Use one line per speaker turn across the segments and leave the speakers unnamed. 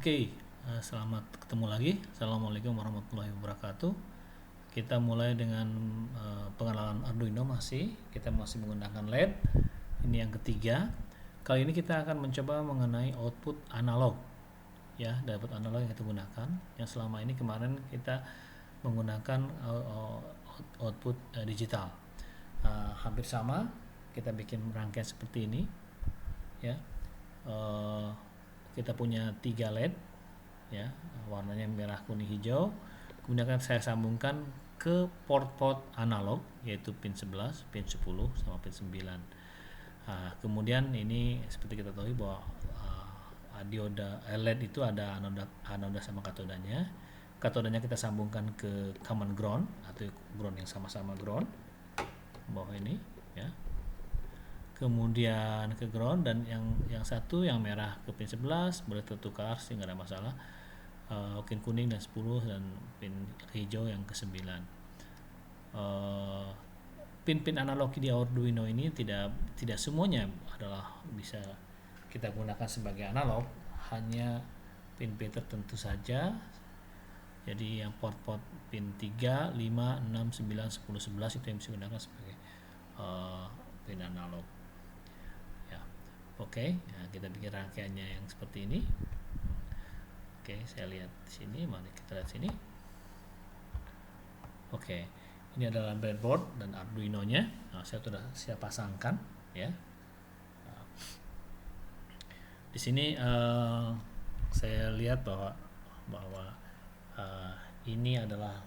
Oke, selamat ketemu lagi. Assalamualaikum warahmatullahi wabarakatuh. Kita mulai dengan pengenalan Arduino kita masih menggunakan LED. Ini yang ketiga. Kali ini kita akan mencoba mengenai output analog. Ya, output analog yang kita gunakan. Yang selama ini kemarin kita menggunakan output digital. Hampir sama. Kita bikin rangkaian seperti ini. Ya. Kita punya 3 LED ya, warnanya merah, kuning, hijau. Kemudian akan saya sambungkan ke port-port analog yaitu pin 11, pin 10 sama pin 9. Kemudian ini seperti kita tahu bahwa dioda LED itu ada anoda sama katodanya. Katodanya kita sambungkan ke common ground atau ground yang sama-sama ground bawah ini ya. Kemudian ke ground, dan yang satu yang merah ke pin 11 boleh tertukar sehingga ada masalah, pin kuning dan 10 dan pin hijau yang ke 9. Pin-pin analog di Arduino ini tidak semuanya adalah bisa kita gunakan sebagai analog, hanya pin-pin tertentu saja. Jadi yang port-port pin 3, 5, 6, 9, 10, 11 itu yang bisa digunakan sebagai pin analog. Oke, nah kita bikin rangkaiannya yang seperti ini. Oke, saya lihat di sini, mari kita lihat sini. Oke, ini adalah breadboard dan Arduino-nya. Nah, saya sudah siap pasangkan, ya. Nah, di sini saya lihat bahwa ini adalah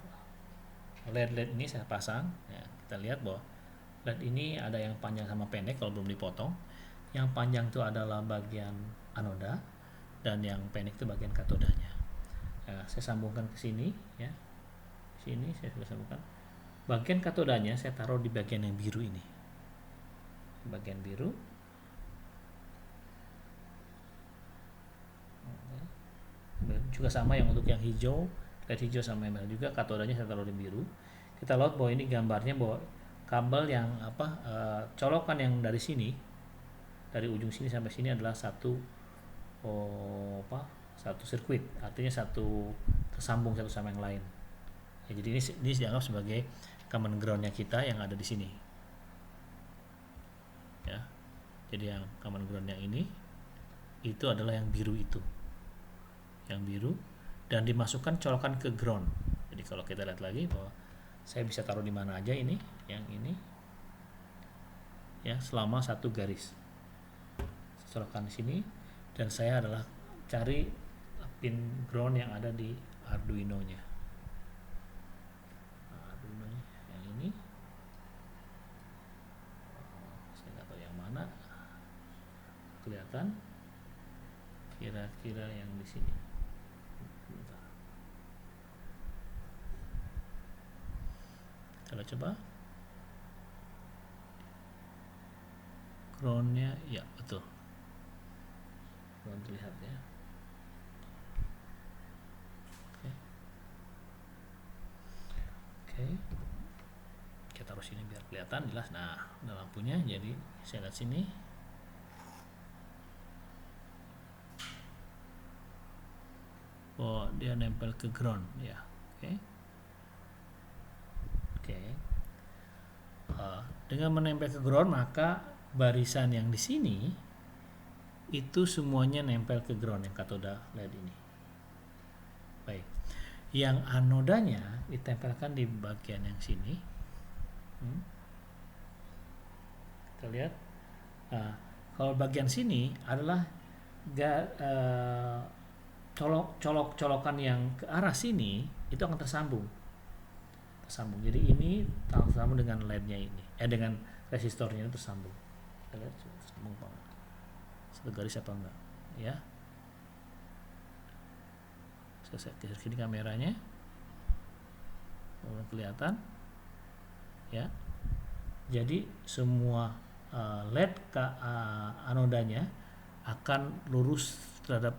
LED ini saya pasang. Ya, kita lihat bahwa LED ini ada yang panjang sama pendek kalau belum dipotong. Yang panjang itu adalah bagian anoda dan yang pendek itu bagian katodanya. Nah, saya sambungkan ke sini ya. Sini saya sudah sambungkan. Bagian katodanya saya taruh di bagian yang biru ini. Bagian biru. Juga sama yang untuk yang hijau, LED hijau sama yang merah juga, katodanya saya taruh di biru. Kita lihat bahwa ini gambarnya bahwa kabel yang colokan yang dari sini, dari ujung sini sampai sini adalah satu sirkuit, artinya satu tersambung satu sama yang lain. Ya, jadi ini dianggap sebagai common groundnya kita yang ada di sini. Ya, jadi yang common ground yang ini itu adalah yang biru itu, yang biru, dan dimasukkan colokan ke ground. Jadi kalau kita lihat lagi bahwa saya bisa taruh di mana aja ini, yang ini, ya selama satu garis. Colokan di sini, dan saya adalah cari pin ground yang ada di Arduino-nya. Arduino-nya yang ini. Saya nggak tahu yang mana. Kelihatan? Kira-kira yang di sini. Kita coba. Ground-nya, ya betul. Belum terlihat ya. Oke. Kita taruh sini biar kelihatan jelas. Nah, ada lampunya. Jadi saya lihat sini. Oh, dia nempel ke ground ya. Oke. Dengan menempel ke ground, maka barisan yang di sini itu semuanya nempel ke ground yang katoda LED ini. Baik. Yang anodanya ditempelkan di bagian yang sini. Kita lihat. Nah, kalau bagian sini adalah colokan yang ke arah sini itu akan tersambung. Jadi ini tersambung dengan LED-nya ini, dengan resistornya tersambung. Kita lihat tersambung apa enggak? Satu garis apa enggak? Ya. Saya geser sini kameranya. Kelihatan? Ya. Jadi semua LED anodanya akan lurus terhadap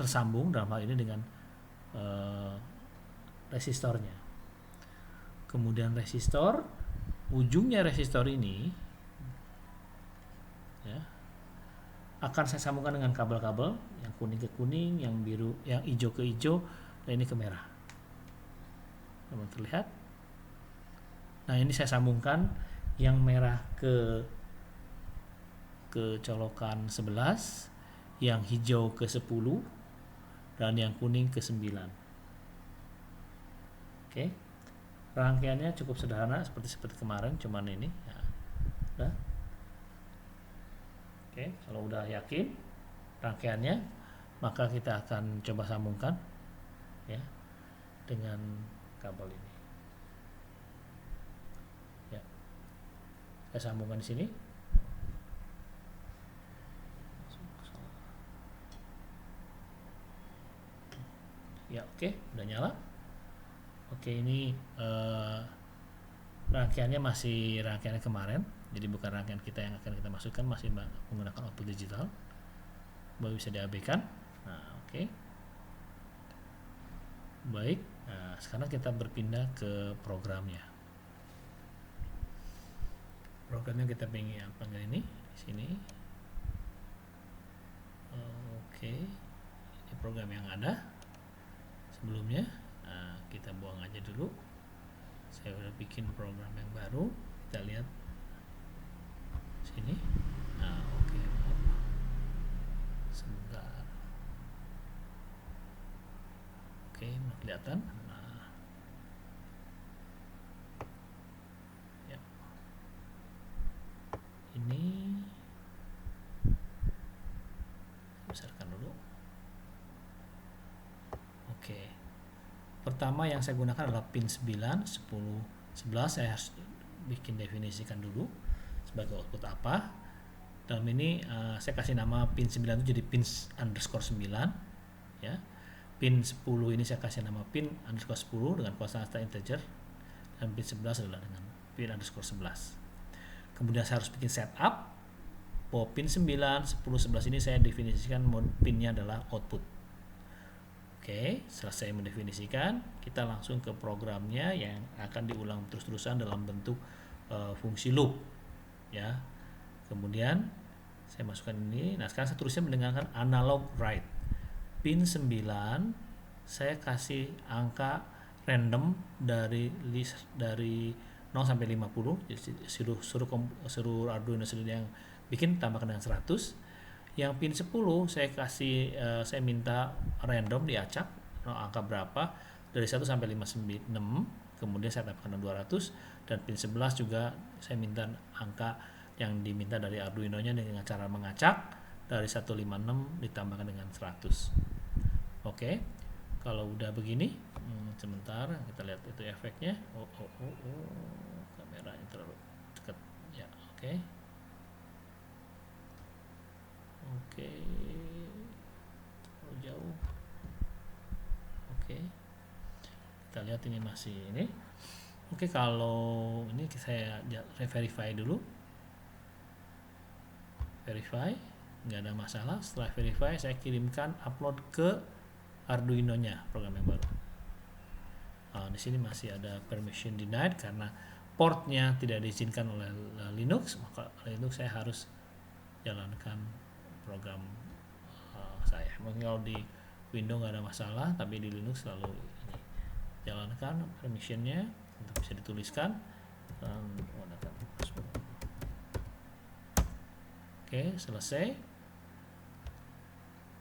tersambung dalam hal ini dengan resistornya. Kemudian resistor, ujungnya resistor ini ya, akan saya sambungkan dengan kabel-kabel yang kuning ke kuning, yang biru, yang hijau ke hijau, dan ini ke merah. Teman terlihat? Nah, ini saya sambungkan yang merah ke colokan 11, yang hijau ke 10, dan yang kuning ke 9. Oke. Rangkaiannya cukup sederhana seperti kemarin, cuman ini. Ya. Udah. Oke, kalau udah yakin rangkaiannya, maka kita akan coba sambungkan ya dengan kabel ini. Ya. Saya sambungkan di sini. Ya, oke, udah nyala. Oke, ini rangkaiannya masih rangkaian kemarin, jadi bukan rangkaian kita yang akan kita masukkan, masih menggunakan output digital, baru bisa diabaikan. Nah, oke. Baik, nah sekarang kita berpindah ke programnya. Programnya kita pengen apa ini di sini. Oke, ini program yang ada sebelumnya. Nah, kita buang aja dulu. Saya udah bikin program yang baru. Kita lihat sini. Nah, oke. Sebentar. Oke, udah kelihatan. Nah, ya. Ini besarkan dulu. Oke. Pertama yang saya gunakan adalah pin 9, 10, 11. Saya harus bikin definisikan dulu sebagai output apa. Dalam ini saya kasih nama pin 9 itu jadi pin underscore 9 ya. Pin 10 ini saya kasih nama pin underscore 10 dengan konstan integer, dan pin 11 adalah dengan pin underscore 11. Kemudian saya harus bikin setup bahwa pin 9, 10, 11 ini saya definisikan mode pinnya adalah output. Oke, selesai mendefinisikan, kita langsung ke programnya yang akan diulang terus-terusan dalam bentuk fungsi loop ya. Kemudian saya masukkan ini. Nah, sekarang saya tulisnya mendengarkan analog write. Pin 9 saya kasih angka random dari list dari 0 sampai 50. Jadi suruh Arduino sendiri yang bikin, tambahkan dengan 100. Yang pin 10 saya kasih saya minta random diacak angka berapa dari 1 sampai 56, kemudian saya tambahkan 200. Dan pin 11 juga saya minta angka yang diminta dari Arduino-nya dengan cara mengacak dari 156 ditambahkan dengan 100. Oke. Kalau udah begini, sebentar kita lihat itu efeknya. Kameranya terlalu dekat. Ya, oke. Oke, terlalu jauh. Oke, kita lihat ini masih ini. Oke, kalau ini saya verify dulu. Verify, nggak ada masalah. Setelah verify, saya kirimkan upload ke Arduino-nya program yang baru. Nah, di sini masih ada permission denied karena portnya tidak diizinkan oleh Linux. Maka Linux saya harus jalankan program saya. Mungkin kalau di Windows nggak ada masalah, tapi di Linux selalu ini. Jalankan permissionnya untuk bisa dituliskan dan menggunakan password. Oke, selesai.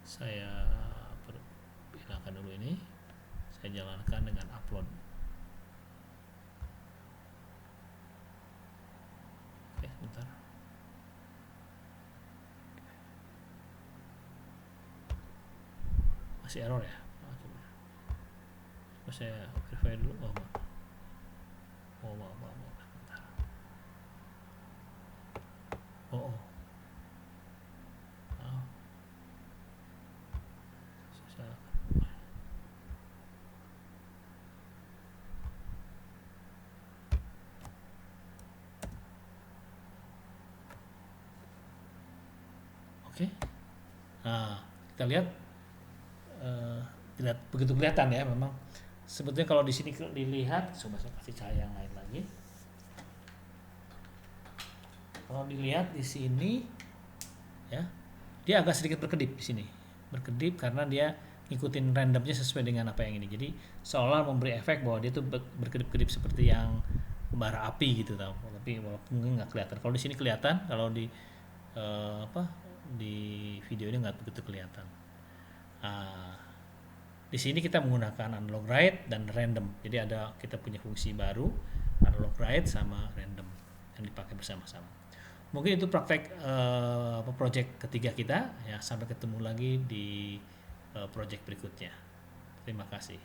Saya hilangkan dulu ini. Saya jalankan dengan upload. Oke, sebentar. Masih error ya. Coba saya verify dulu. Bentar. Oke. Nah, kita lihat tidak begitu kelihatan ya, memang sebetulnya kalau di sini dilihat, coba saya kasih cahaya yang lain lagi. Kalau dilihat di sini ya, dia agak sedikit berkedip di sini, berkedip karena dia ngikutin randomnya sesuai dengan apa yang ini. Jadi seolah memberi efek bahwa dia tuh berkedip-kedip seperti yang bara api gitu tau. Tapi walaupun mungkin nggak kelihatan. Kalau di sini kelihatan, kalau di di video ini nggak begitu kelihatan. Nah, di sini kita menggunakan analog write dan random. Jadi kita punya fungsi baru analog write sama random yang dipakai bersama-sama. Mungkin itu praktek project ketiga kita ya. Sampai ketemu lagi di project berikutnya. Terima kasih.